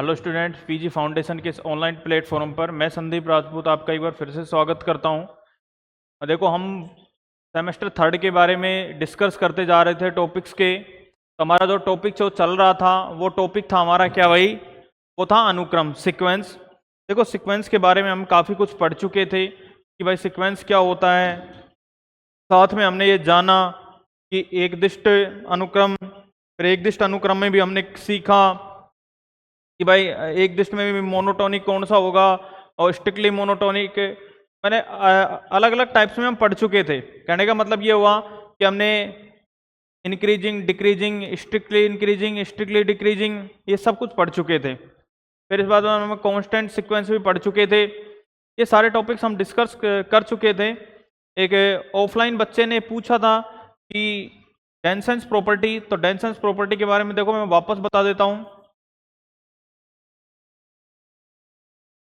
Hello student, PG foundation के इस online platform पर मैं संदीप राजपूत आपका एक बार फिर से स्वागत करता हूं। और देखो, हम सेमेस्टर थर्ड के बारे में डिस्कस करते जा रहे थे टॉपिक्स के। तो हमारा जो टॉपिक जो चल रहा था वो टॉपिक था हमारा क्या भाई? वो था अनुक्रम, सीक्वेंस। देखो, सीक्वेंस के बारे में हम काफ़ी कुछ पढ़ चुके थे कि भाई सीक्वेंस क्या होता है। साथ में हमने ये जाना कि एकदिष्ट अनुक्रम, फिर एकदिष्ट अनुक्रम में भी हमने सीखा कि भाई एक दिस्ट में भी मोनोटोनिक कौन सा होगा और स्ट्रिक्टली मोनोटोनिक। मैंने अलग अलग टाइप्स में हम पढ़ चुके थे। कहने का मतलब ये हुआ कि हमने increasing, decreasing, strictly increasing, strictly decreasing, ये सब कुछ पढ़ चुके थे। फिर इस बाद में हम कांस्टेंट सीक्वेंस भी पढ़ चुके थे। ये सारे टॉपिक्स हम डिस्कस कर चुके थे। एक ऑफलाइन बच्चे ने पूछा था कि डेंसेंस प्रॉपर्टी, तो डेंसेंस प्रॉपर्टी के बारे में देखो मैं वापस बता देता हूं।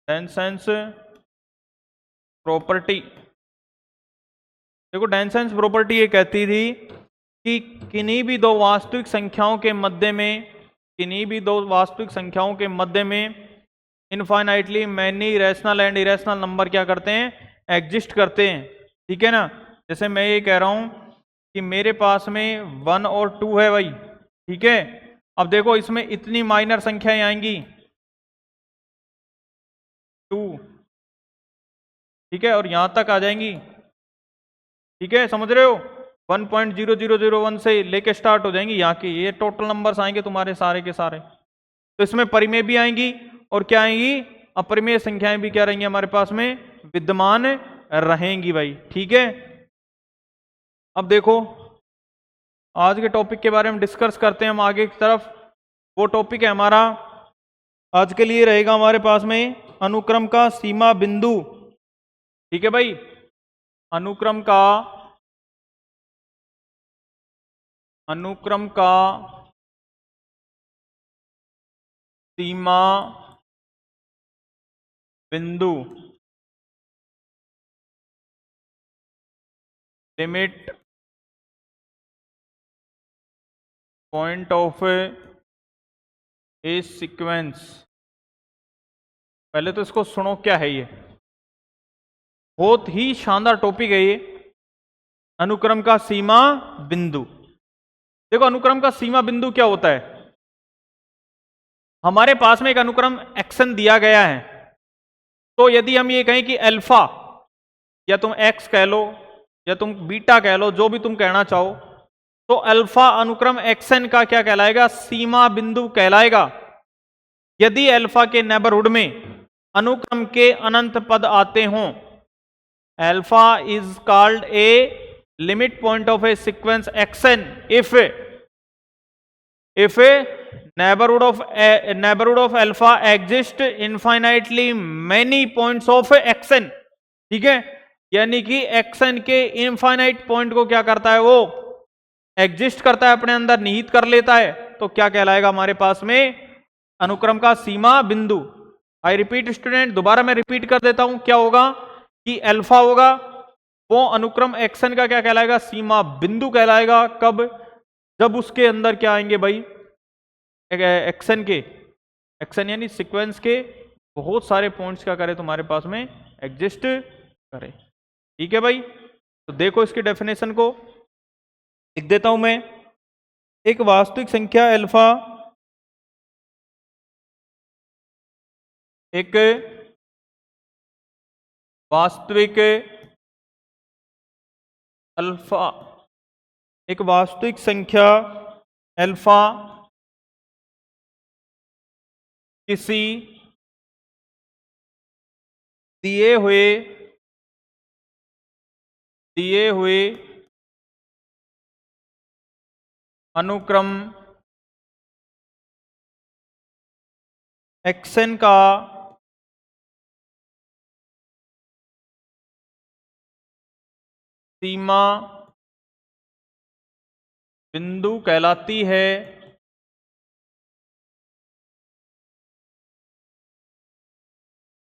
डेंसेंस प्रॉपर्टी, देखो डेंसेंस प्रॉपर्टी ये कहती थी कि किन्हीं भी दो वास्तविक संख्याओं के मध्य में, किन्हीं भी दो वास्तविक संख्याओं के मध्य में infinitely many rational and irrational number क्या करते हैं? एग्जिस्ट करते हैं। ठीक है ना? जैसे मैं ये कह रहा हूं कि मेरे पास में 1 और 2 है भाई। ठीक है, अब देखो इसमें इतनी माइनर संख्याएं आएंगी 2, ठीक है, और यहां तक आ जाएंगी। ठीक है, समझ रहे हो? 1.0001 से लेके स्टार्ट हो जाएंगी यहाँ की, ये टोटल नंबर्स आएंगे तुम्हारे सारे के सारे। तो इसमें परिमेय भी आएंगी और क्या आएंगी? अपरिमेय संख्याएं भी क्या रहेंगी हमारे पास में? विद्यमान रहेंगी भाई। ठीक है, अब देखो आज के टॉपिक के बारे में डिस्कस करते हैं हम आगे की तरफ। वो टॉपिक है हमारा आज के लिए रहेगा हमारे पास में अनुक्रम का सीमा बिंदु। ठीक है भाई, अनुक्रम का सीमा बिंदु, limit point of a sequence. पहले तो इसको सुनो, क्या है ये? बहुत ही शानदार टॉपिक है ये, अनुक्रम का सीमा बिंदु। देखो, अनुक्रम का सीमा बिंदु क्या होता है? हमारे पास में एक अनुक्रम एक्सन दिया गया है, तो यदि हम ये कहें कि अल्फा, या तुम एक्स कह लो या तुम बीटा कह लो, जो भी तुम कहना चाहो, तो अल्फा अनुक्रम एक्सन का क्या कहलाएगा? सीमा बिंदु कहलाएगा। यदि अल्फा के नेबरहुड में अनुक्रम के अनंत पद आते हों, alpha is called a limit point of a sequence action if neighborhood of alpha exist infinitely many points of xn। ठीक है, यानी कि xn के इनफाइनाइट पॉइंट को क्या करता है? वो एग्जिस्ट करता है, अपने अंदर निहित कर लेता है। तो क्या कहलाएगा हमारे पास में? अनुक्रम का सीमा बिंदु। आई रिपीट स्टूडेंट, दोबारा मैं रिपीट कर देता हूं। क्या होगा कि अल्फा होगा, वो अनुक्रम एक्सन का क्या कहलाएगा? सीमा बिंदु कहलाएगा। कब? जब उसके अंदर क्या आएंगे भाई? एक्सन के, एक्सन यानी सीक्वेंस के बहुत सारे पॉइंट्स क्या करे तुम्हारे पास में? एग्जिस्ट करे। ठीक है भाई, तो देखो इसकी डेफिनेशन को लिख देता हूं मैं। एक वास्तविक संख्या अल्फा एक वास्तविक अल्फा, एक वास्तविक संख्या अल्फा किसी दिए हुए अनुक्रम एक्सन का सीमा बिंदु कहलाती है।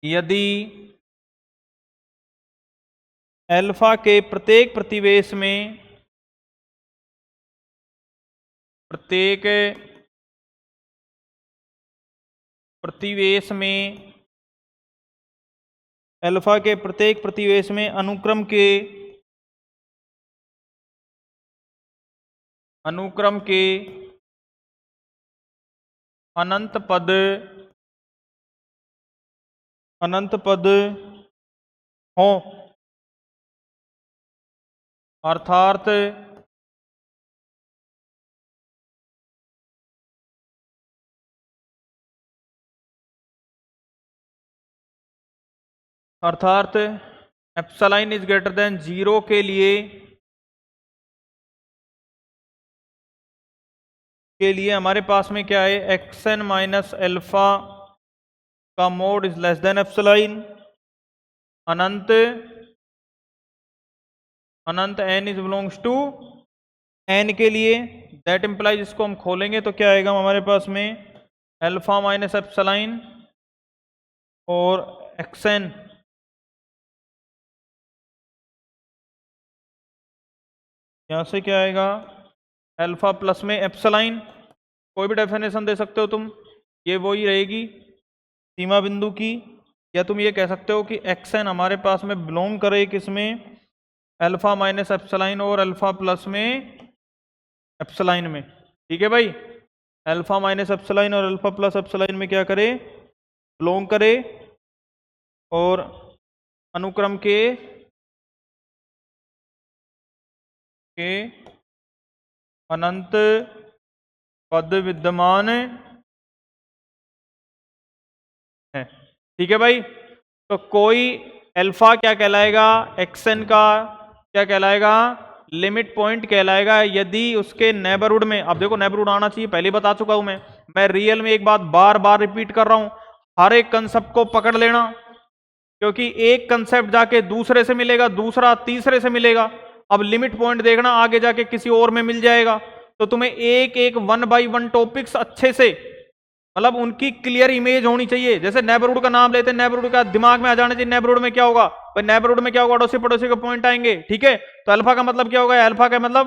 यदि अल्फा के प्रत्येक प्रतिवेश में, प्रत्येक प्रतिवेश में, अल्फा के प्रत्येक प्रतिवेश में अनुक्रम के अनंत पद हो, अर्थात एप्सिलॉन इज ग्रेटर देन 0 के लिए हमारे पास में क्या है, एक्सन माइनस अल्फा का mod is less than epsilon, अनंत n is belongs to n के लिए, दैट इंप्लाइज, इसको हम खोलेंगे तो क्या आएगा हमारे पास में, अल्फा माइनस एप्सिलॉन और एक्सन यहां से क्या आएगा, अल्फा प्लस में एप्सिलॉन, कोई भी डेफिनेशन दे सकते हो तुम, ये वही रहेगी सीमा बिंदु की, या तुम ये कह सकते हो कि एक्सन हमारे पास में बिलोंग करे किसमें, अल्फा माइनस एप्सिलॉन और अल्फा प्लस में एप्सिलॉन में। ठीक है भाई, अल्फा माइनस एप्सिलॉन और अल्फा प्लस एप्सिलॉन में क्या करे, बिलोंग करे, और अनुक्रम के अनंत पद विद्यमान है। ठीक है भाई, तो कोई अल्फा क्या कहलाएगा, एक्सन का क्या कहलाएगा, लिमिट पॉइंट कहलाएगा यदि उसके नेबरहुड में, अब देखो नेबरहुड आना चाहिए, पहले बता चुका हूं मैं रियल में एक बात बार बार रिपीट कर रहा हूं, हर एक कंसेप्ट को पकड़ लेना, क्योंकि एक कंसेप्ट जाके दूसरे से मिलेगा, दूसरा तीसरे से मिलेगा, अब लिमिट पॉइंट देखना आगे जाके किसी और में मिल जाएगा, तो तुम्हें एक एक 1 बाई 1 टॉपिक्स अच्छे से, मतलब उनकी क्लियर इमेज होनी चाहिए। जैसे नेबरहुड का नाम लेते हैं, नेबरहुड का दिमाग में आ जाना चाहिए, नेबरहुड में क्या होगा भाई, नेबरहुड में क्या होगा, अड़ोसी पड़ोसी के पॉइंट आएंगे। ठीक है, तो अल्फा का मतलब क्या होगा, अल्फा का मतलब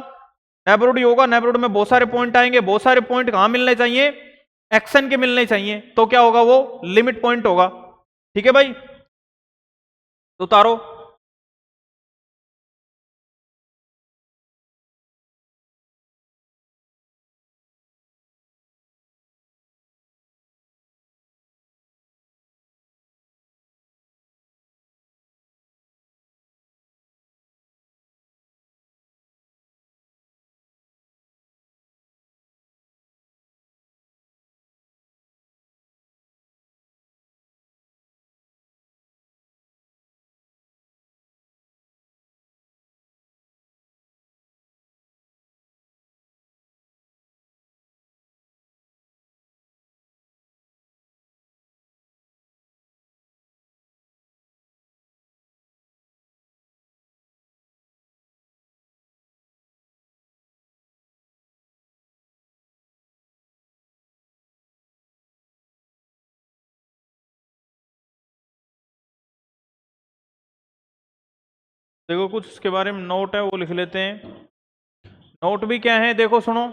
नेबरहुड ही होगा, नेबरहुड में बहुत सारे पॉइंट आएंगे, बहुत सारे पॉइंट कहां मिलने चाहिए, एक्शन के मिलने चाहिए, तो क्या होगा, वो लिमिट पॉइंट होगा। ठीक है भाई, तो उतारो। देखो कुछ इसके बारे में नोट है वो लिख लेते हैं। नोट भी क्या है, देखो सुनो,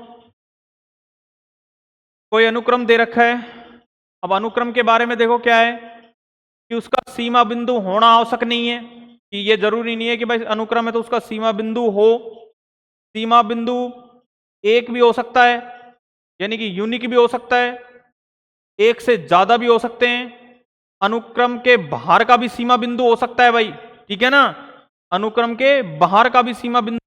कोई अनुक्रम दे रखा है, अब अनुक्रम के बारे में देखो क्या है कि उसका सीमा बिंदु होना आवश्यक नहीं है, कि ये जरूरी नहीं है कि भाई अनुक्रम है तो उसका सीमा बिंदु हो, सीमा बिंदु एक भी हो सकता है, यानी कि यूनिक भी हो सकता है, एक से ज्यादा भी हो सकते हैं, अनुक्रम के बाहर का भी सीमा बिंदु हो सकता है भाई। ठीक है ना, अनुक्रम के बाहर का भी सीमा बिंदु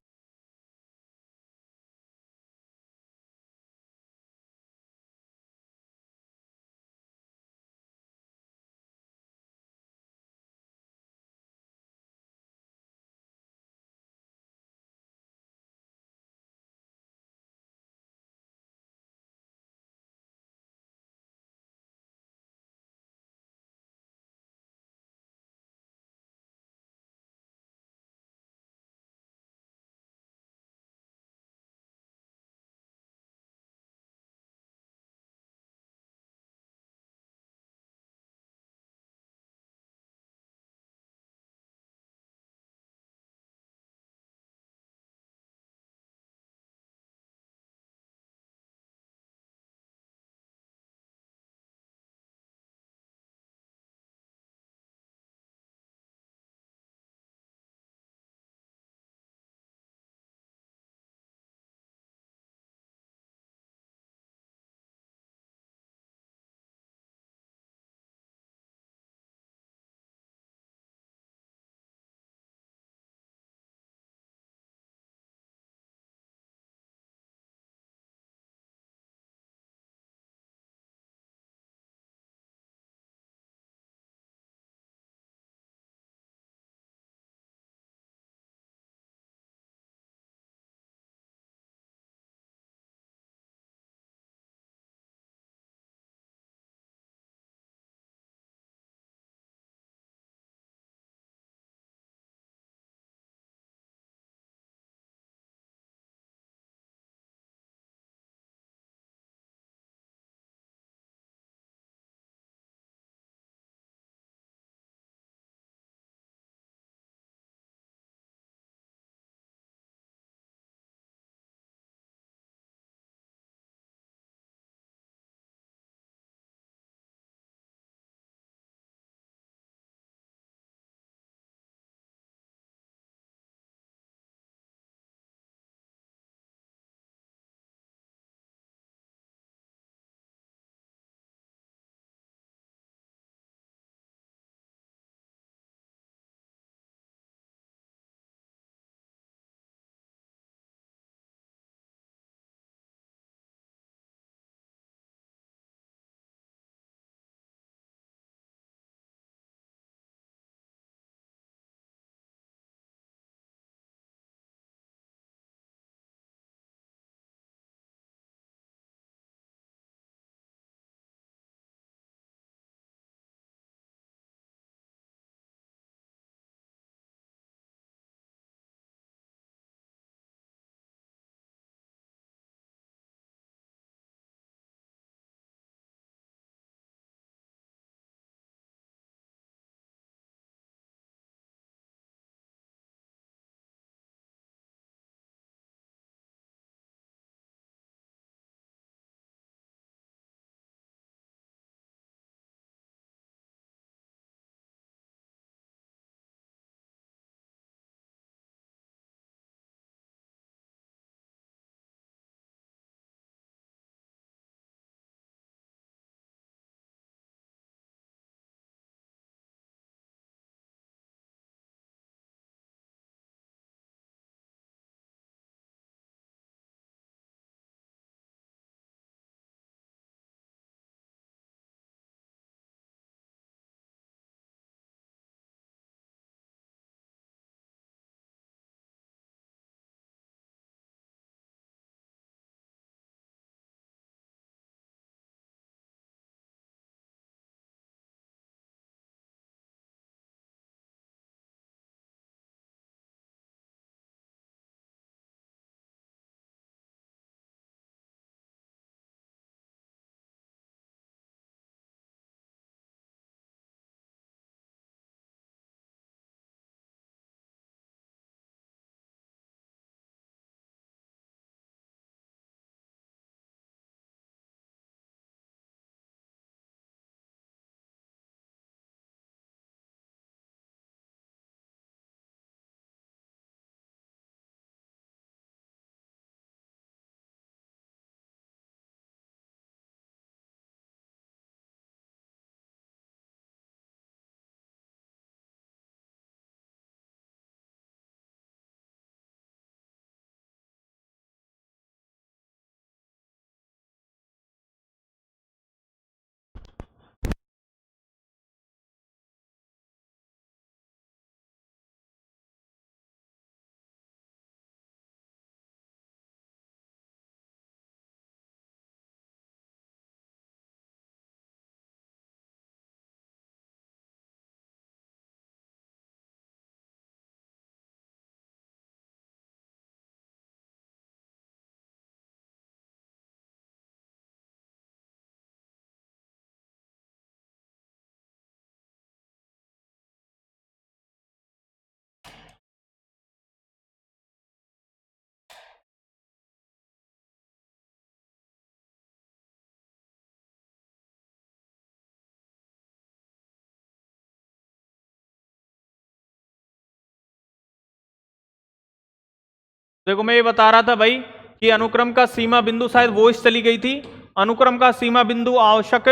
देखो मैं ये बता रहा था भाई कि अनुक्रम का सीमा बिंदु, शायद वो इस चली गई थी। अनुक्रम का सीमा बिंदु आवश्यक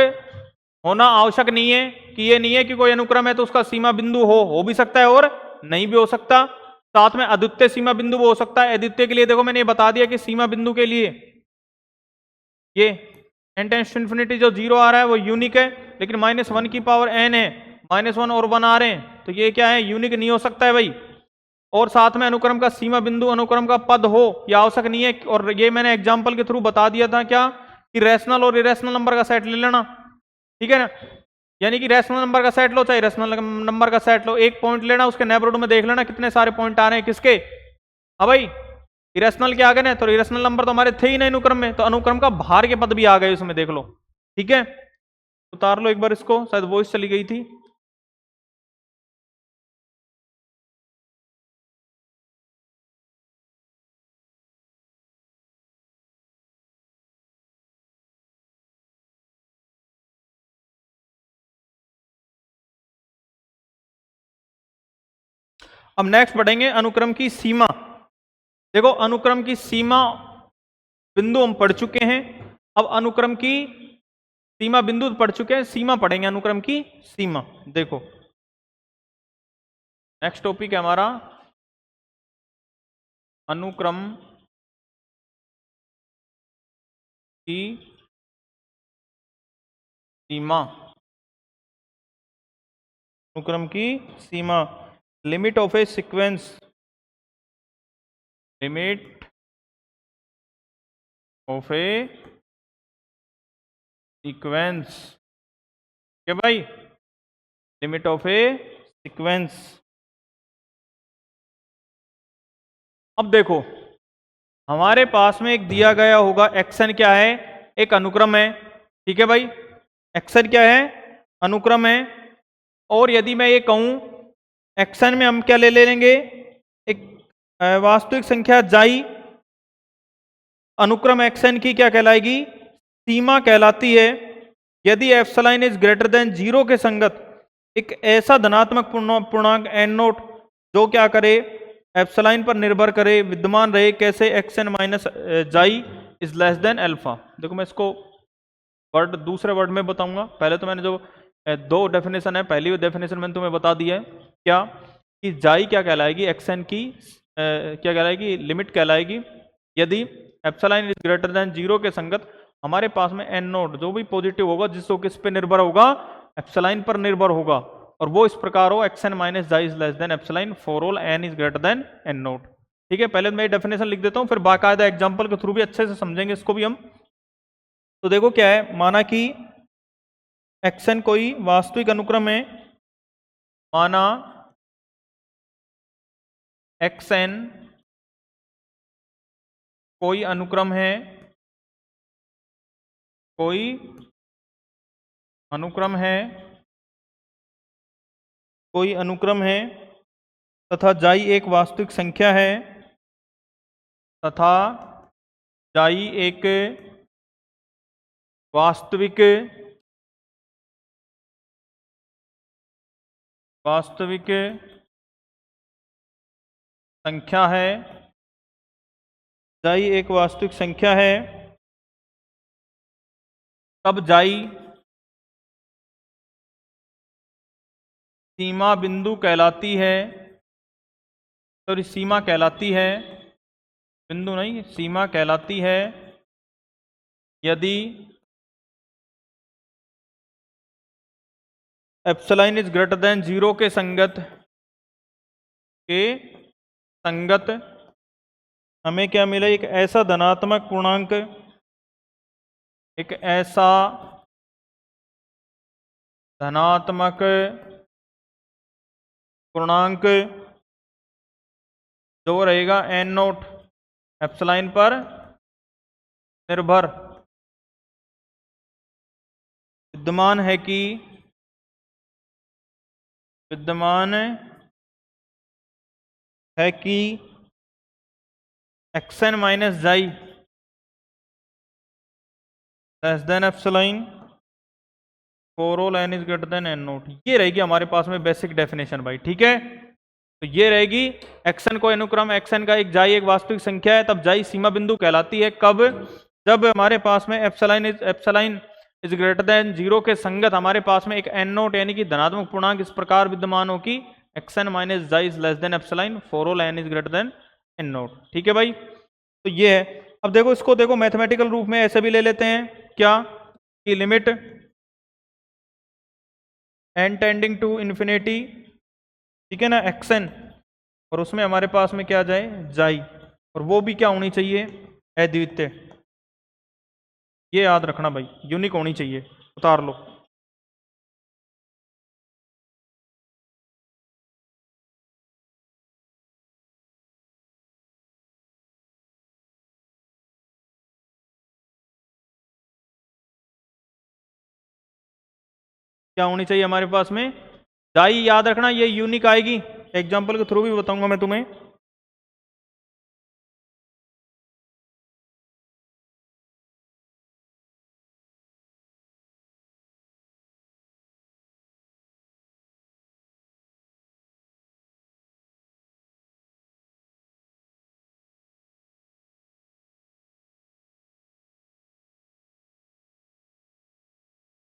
होना आवश्यक नहीं है, कि ये नहीं है कि कोई अनुक्रम है तो उसका सीमा बिंदु हो भी सकता है और नहीं भी हो सकता। साथ में अद्वितीय सीमा बिंदु वो हो सकता है। अद्वितीय के लिए देखो मैंने ये बता दिया कि सीमा बिंदु के लिए ये n टेंड्स टू इन्फिनिटी जो 0 आ रहा है वो यूनिक है, लेकिन -1 की पावर n है, -1 और 1 आ रहे हैं, तो ये क्या है, यूनिक नहीं हो सकता है भाई। और साथ में अनुक्रम का सीमा बिंदु अनुक्रम का पद हो, यह आवश्यक नहीं है। और ये मैंने एग्जाम्पल के थ्रू बता दिया था क्या, कि रैशनल और इरेशनल नंबर का सेट ले लेना, ठीक है ना। यानी कि रैशनल नंबर का सेट लो चाहे इरेशनल नंबर का सेट लो, एक पॉइंट लेना, उसके नेबरहुड में देख लेना कितने सारे पॉइंट आ रहे हैं किसके। हाँ भाई, इरेशनल के आ गए ना, तो इरेशनल नंबर तो हमारे थे ही नहीं अनुक्रम में, तो अनुक्रम का बाहर के पद भी आ गए उसमें, देख लो, ठीक है। उतार लो एक बार इसको, शायद वॉइस चली गई थी। अब नेक्स्ट बढ़ेंगे अनुक्रम की सीमा। देखो अनुक्रम की सीमा बिंदु हम पढ़ चुके हैं, अब अनुक्रम की सीमा बिंदु पढ़ चुके हैं, सीमा पढ़ेंगे अनुक्रम की सीमा। देखो नेक्स्ट टॉपिक है हमारा अनुक्रम की सीमा। अनुक्रम की सीमा, limit of a sequence, limit of a sequence, क्या भाई, लिमिट ऑफ ए सीक्वेंस। अब देखो हमारे पास में एक दिया गया होगा, एक्सन क्या है, एक अनुक्रम है, ठीक है भाई, एक्सन क्या है, अनुक्रम है। और यदि मैं ये कहूं एक्सन में हम क्या ले लेंगे, एक वास्तविक संख्या जाई, अनुक्रम एक्सन की क्या कहलाएगी, सीमा कहलाती है। यदि एप्सिलॉन इज ग्रेटर देन 0 के संगत एक ऐसा धनात्मक पूर्णांक एन नोट जो क्या करे, एप्सिलॉन पर निर्भर करे, विद्यमान रहे, कैसे, action minus xi is less then alpha. देखो मैं इसको वर्ड दूसरे वर्ड में बताऊंगा, पहले तो मैंने जो दो डेफिनेशन है, पहली डेफिनेशन मैंने तुम्हें बता दी है क्या, कि जाई क्या कहलाएगी, एक्सन की क्या कहलाएगी, लिमिट कहलाएगी। यदि एप्सिलॉन इज ग्रेटर देन 0 के संगत हमारे पास में एन नोट जो भी पॉजिटिव होगा, जिसको किस पे निर्भर होगा, एप्सिलॉन पर निर्भर होगा, और वो इस प्रकार हो, x n minus xi is less than epsilon for all n is greater than n naught. ठीक है, पहले मैं डेफिनेशन लिख देता हूं, फिर बाकायदा एग्जाम्पल के थ्रू भी अच्छे से समझेंगे इसको भी हम। तो देखो क्या है, माना कि एक्सन कोई वास्तविक अनुक्रम है, माना एक्सन कोई अनुक्रम है, कोई अनुक्रम है, कोई अनुक्रम है, तथा जाई एक वास्तविक संख्या है, तथा जाई एक वास्तविक संख्या है, जाई एक वास्तविक संख्या है, तब जाई सीमा बिंदु कहलाती है। तो सीमा कहलाती है, बिंदु नहीं, सीमा कहलाती है यदि एप्सिलॉन इज ग्रेटर देन 0 के संगत हमें क्या मिला, एक ऐसा धनात्मक पूर्णांक, एक ऐसा धनात्मक पूर्णांक जो रहेगा एन नोट एप्सिलॉन पर निर्भर, विद्यमान है कि x n minus xi less than epsilon for all n is greater than n naught. ये रहेगी हमारे पास में बेसिक डेफिनेशन भाई, ठीक है। तो ये रहेगी xn को अनुक्रम xn का एक जाई एक वास्तविक संख्या है, तब जाई सीमा बिंदु कहलाती है। कब? जब हमारे पास में एप्सिलॉन इज ग्रेटर देन 0 के संगत हमारे पास में एक एन नोट यानी कि धनात्मक पूर्णांक इस प्रकार विद्यमान हो कि xn minus xi is less than epsilon for all n is greater then n note. ठीक है भाई, तो ये है। अब देखो इसको देखो मैथमेटिकल रूप में ऐसे भी ले लेते हैं क्या कि limit n tending to infinity, ठीक है ना, xn, और उसमें हमारे पास में क्या जाए जाई, और वो भी क्या होनी चाहिए अद्वितीय। ये याद रखना भाई, यूनिक होनी चाहिए। उतार लो। क्या होनी चाहिए हमारे पास में जाई, याद रखना ये यूनिक आएगी। एग्जाम्पल के थ्रू भी बताऊंगा मैं तुम्हें।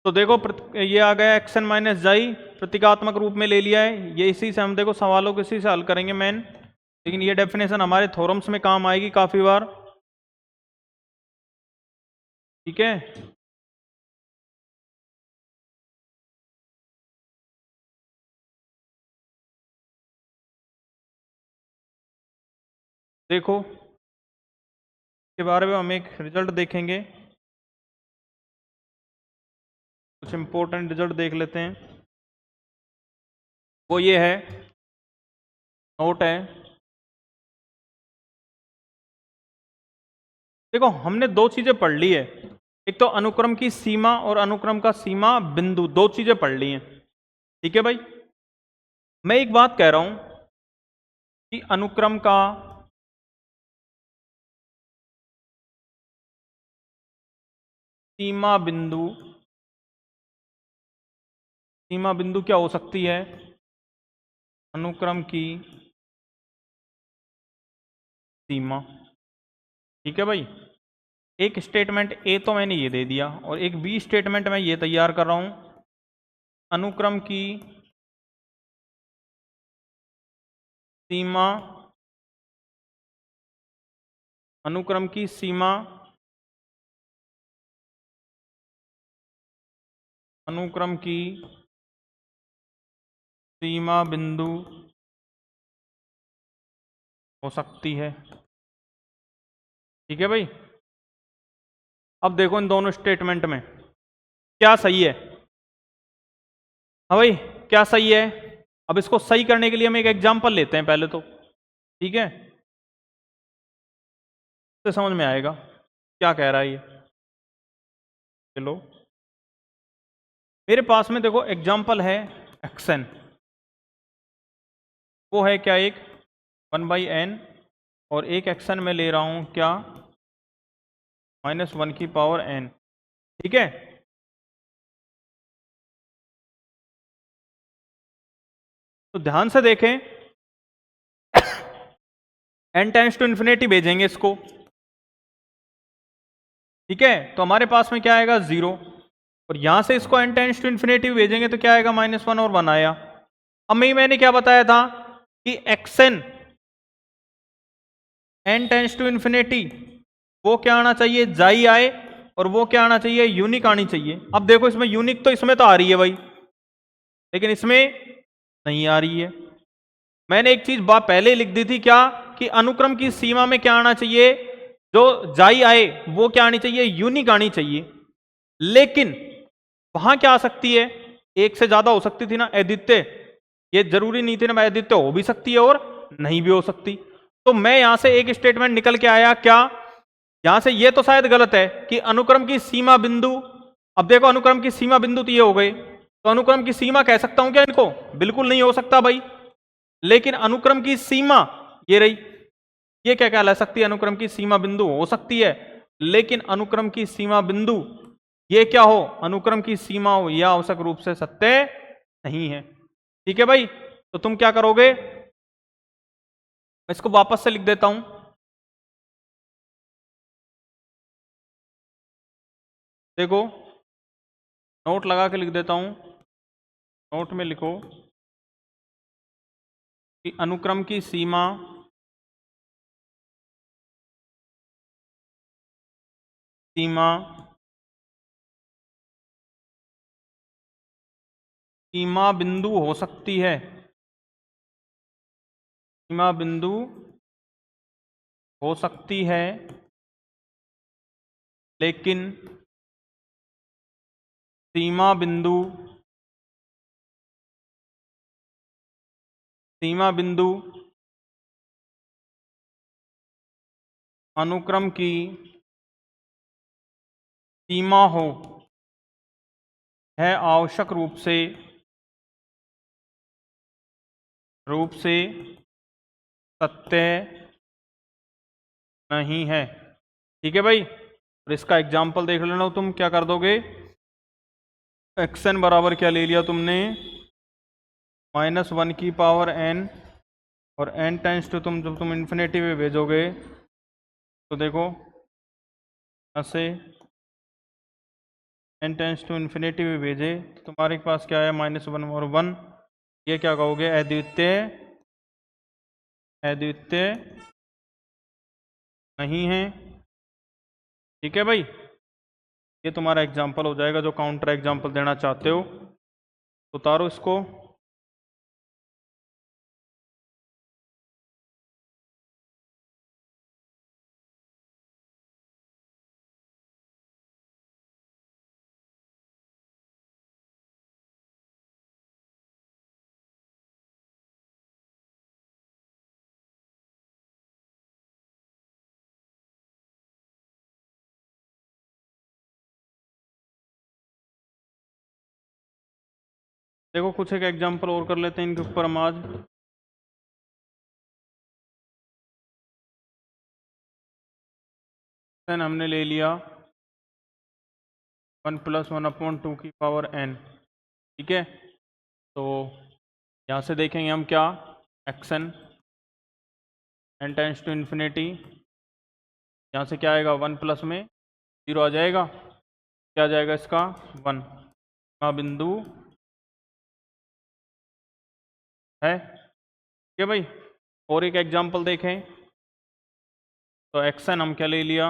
तो देखो ये आ गया xn माइनस जाई, प्रतीकात्मक रूप में ले लिया है। ये इसी से हम देखो सवालों को इसी से हल करेंगे मेन, लेकिन ये डेफिनेशन हमारे थ्योरम्स में काम आएगी काफी बार। ठीक है, देखो के बारे में हम एक रिजल्ट देखेंगे, कुछ इंपॉर्टेंट रिजल्ट देख लेते हैं। वो ये है, नोट है। देखो हमने दो चीजें पढ़ ली है, एक तो अनुक्रम की सीमा और अनुक्रम का सीमा बिंदु, दो चीजें पढ़ ली हैं। ठीक है भाई, मैं एक बात कह रहा हूं कि अनुक्रम का सीमा बिंदु क्या हो सकती है? अनुक्रम की सीमा। ठीक है भाई, एक स्टेटमेंट ए तो मैंने ये दे दिया और एक बी स्टेटमेंट मैं ये तैयार कर रहा हूं, अनुक्रम की सीमा, अनुक्रम की सीमा, अनुक्रम की सीमा बिंदु हो सकती है। ठीक है भाई, अब देखो इन दोनों स्टेटमेंट में क्या सही है। हाँ भाई, क्या सही है? अब इसको सही करने के लिए हम एक एग्जांपल लेते हैं पहले तो। ठीक है, तो समझ में आएगा क्या कह रहा है ये। चलो मेरे पास में देखो एग्जांपल है xn, वो है क्या एक 1/n, और एक xn में ले रहा हूं क्या -1 की पावर n। ठीक है, तो ध्यान से देखें, n टेंड्स टू इन्फिनिटी भेजेंगे इसको। ठीक है, तो हमारे पास में क्या आएगा 0, और यहां से इसको n टेंड्स टू इन्फिनिटी भेजेंगे तो क्या आएगा -1 और 1 आया। अब मैंने क्या बताया था कि xn n tends to infinity वो क्या आना चाहिए जाई आए, और वो क्या आना चाहिए यूनिक आनी चाहिए। अब देखो इसमें यूनिक तो इसमें तो आ रही है भाई, लेकिन इसमें नहीं आ रही है। मैंने एक चीज बात पहले ही लिख दी थी क्या कि अनुक्रम की सीमा में क्या आना चाहिए, जो जाई आए वो क्या आनी चाहिए यूनिक आनी चाहिए। लेकिन वहां क्या आ सकती है, एक से ज्यादा हो सकती थी ना अद्वितीय, ये जरूरी नहीं थी ना अद्वितीय हो भी सकती है और नहीं भी हो सकती। तो मैं यहां से एक स्टेटमेंट निकल के आया क्या, यहां से ये तो शायद गलत है कि अनुक्रम की सीमा बिंदु। अब देखो अनुक्रम की सीमा बिंदु तो ये हो गए, तो अनुक्रम की सीमा कह सकता हूं क्या इनको? बिल्कुल नहीं हो सकता भाई। लेकिन अनुक्रम की सीमा ये रही, ये क्या कहला सकती है अनुक्रम की सीमा बिंदु हो सकती है, लेकिन अनुक्रम की सीमा बिंदु ये क्या हो, अनुक्रम की सीमा हो, यह आवश्यक रूप से सत्य नहीं है। ठीक है भाई, तो तुम क्या करोगे, मैं इसको वापस से लिख देता हूं। देखो, नोट लगा के लिख देता हूं। नोट में लिखो कि अनुक्रम की सीमा सीमा बिंदु हो सकती है। सीमा बिंदु हो सकती है, लेकिन सीमा बिंदु सीमा बिंदु अनुक्रम की सीमा हो, है आवश्यक रूप से सत्य नहीं है। ठीक है भाई, और इसका एग्जाम्पल देख लेना। तुम क्या कर दोगे, एक्स एन बराबर क्या ले लिया तुमने, -1 की पावर n, और n टेंस टू तुम जब तुम इन्फिनिटी में भेजोगे तो देखो ऐसे n टेंस टू इन्फिनिटी में भेजे तो तुम्हारे पास क्या है, -1 और 1। ये क्या कहोगे, अद्वितीय अद्वितीय नहीं है। ठीक है भाई, ये तुम्हारा एग्जाम्पल हो जाएगा जो काउंटर एग्जाम्पल देना चाहते हो। उतारो इसको। देखो कुछ एक एग्जाम्पल और कर लेते हैं इनके ऊपर हम आज। हमने ले लिया 1 + 1/2 की पावर n। ठीक है, तो यहाँ से देखेंगे हम क्या, x n n tends to infinity, यहाँ से क्या आएगा, 1 प्लस में 0 आ जाएगा। क्या आ जाएगा इसका, 1 का बिंदु है। ठीक है भाई, और एक एग्जाम्पल देखें तो एक्स एन हम क्या ले लिया,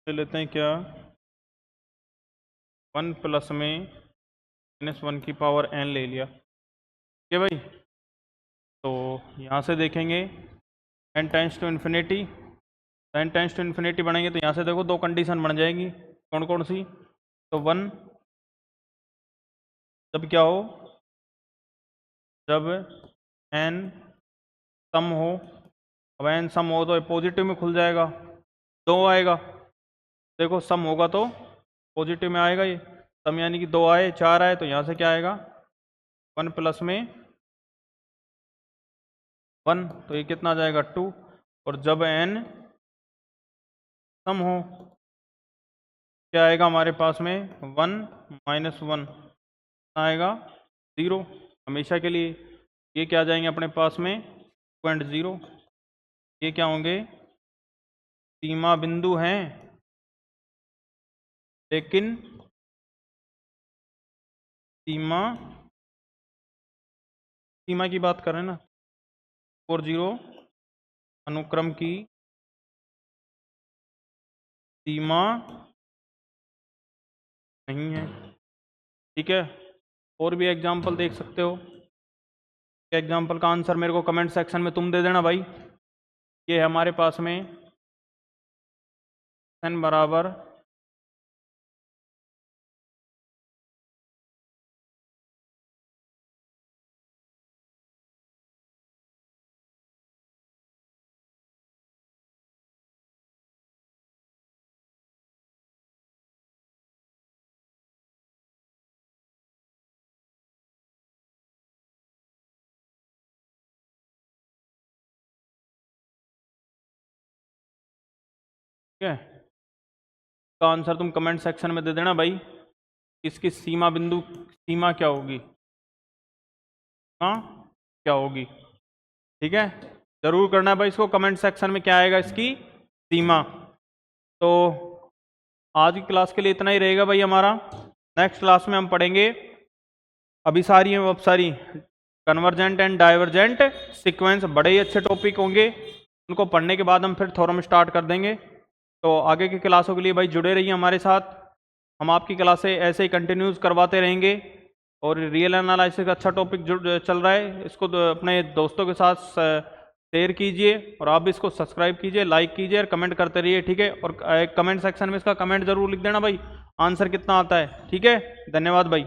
ले लेते हैं क्या, 1 प्लस में -1 की पावर n ले लिया। ठीक है भाई, तो यहाँ से देखेंगे n tends to infinity, n tends to infinity बढ़ेंगे तो यहाँ से देखो दो कंडीशन बन जाएगी। कौन कौन सी, तो 1 जब क्या हो, जब n सम हो। अब n सम हो तो पॉजिटिव में खुल जाएगा, 2 आएगा। देखो सम होगा तो पॉजिटिव में आएगा, ये सम यानी कि 2 आए 4 आए तो यहाँ से क्या आएगा, 1 प्लस में 1, तो ये कितना आ जाएगा, 2। और जब n सम हो क्या आएगा हमारे पास में, 1 - 1 आएगा 0 हमेशा के लिए। ये क्या आ जाएंगे अपने पास में, 2.0। ये क्या होंगे, सीमा बिंदु हैं, लेकिन सीमा सीमा की बात कर रहे हैं ना, 4 0 अनुक्रम की सीमा नहीं है। ठीक है, और भी एग्जाम्पल देख सकते हो। एग्जाम्पल का आंसर मेरे को कमेंट सेक्शन में तुम दे देना भाई। ये है हमारे पास में n बराबर ठीक है, का आंसर तुम कमेंट सेक्शन में दे देना भाई। इसकी सीमा बिंदु, सीमा क्या होगी, हाँ क्या होगी, ठीक है, जरूर करना है भाई इसको कमेंट सेक्शन में, क्या आएगा इसकी सीमा। तो आज की क्लास के लिए इतना ही रहेगा भाई हमारा। नेक्स्ट क्लास में हम पढ़ेंगे अभिसारी एवं अपसारी, कन्वर्जेंट एंड डाइवर्जेंट सीक्वेंस, बड़े ही अच्छे टॉपिक होंगे, उनको पढ़ने के बाद हम फिर थ्योरम स्टार्ट कर देंगे। तो आगे की क्लासों के लिए भाई जुड़े रहिए हमारे साथ, हम आपकी क्लासें ऐसे ही कंटिन्यूज करवाते रहेंगे। और रियल एनालिसिस का अच्छा टॉपिक चल रहा है, इसको अपने दोस्तों के साथ शेयर कीजिए, और आप भी इसको सब्सक्राइब कीजिए, लाइक कीजिए और कमेंट करते रहिए, ठीक है। और कमेंट सेक्शन में इसका कमेंट जरूर लिख देना भाई, आंसर कितना आता है, ठीक है। धन्यवाद भाई।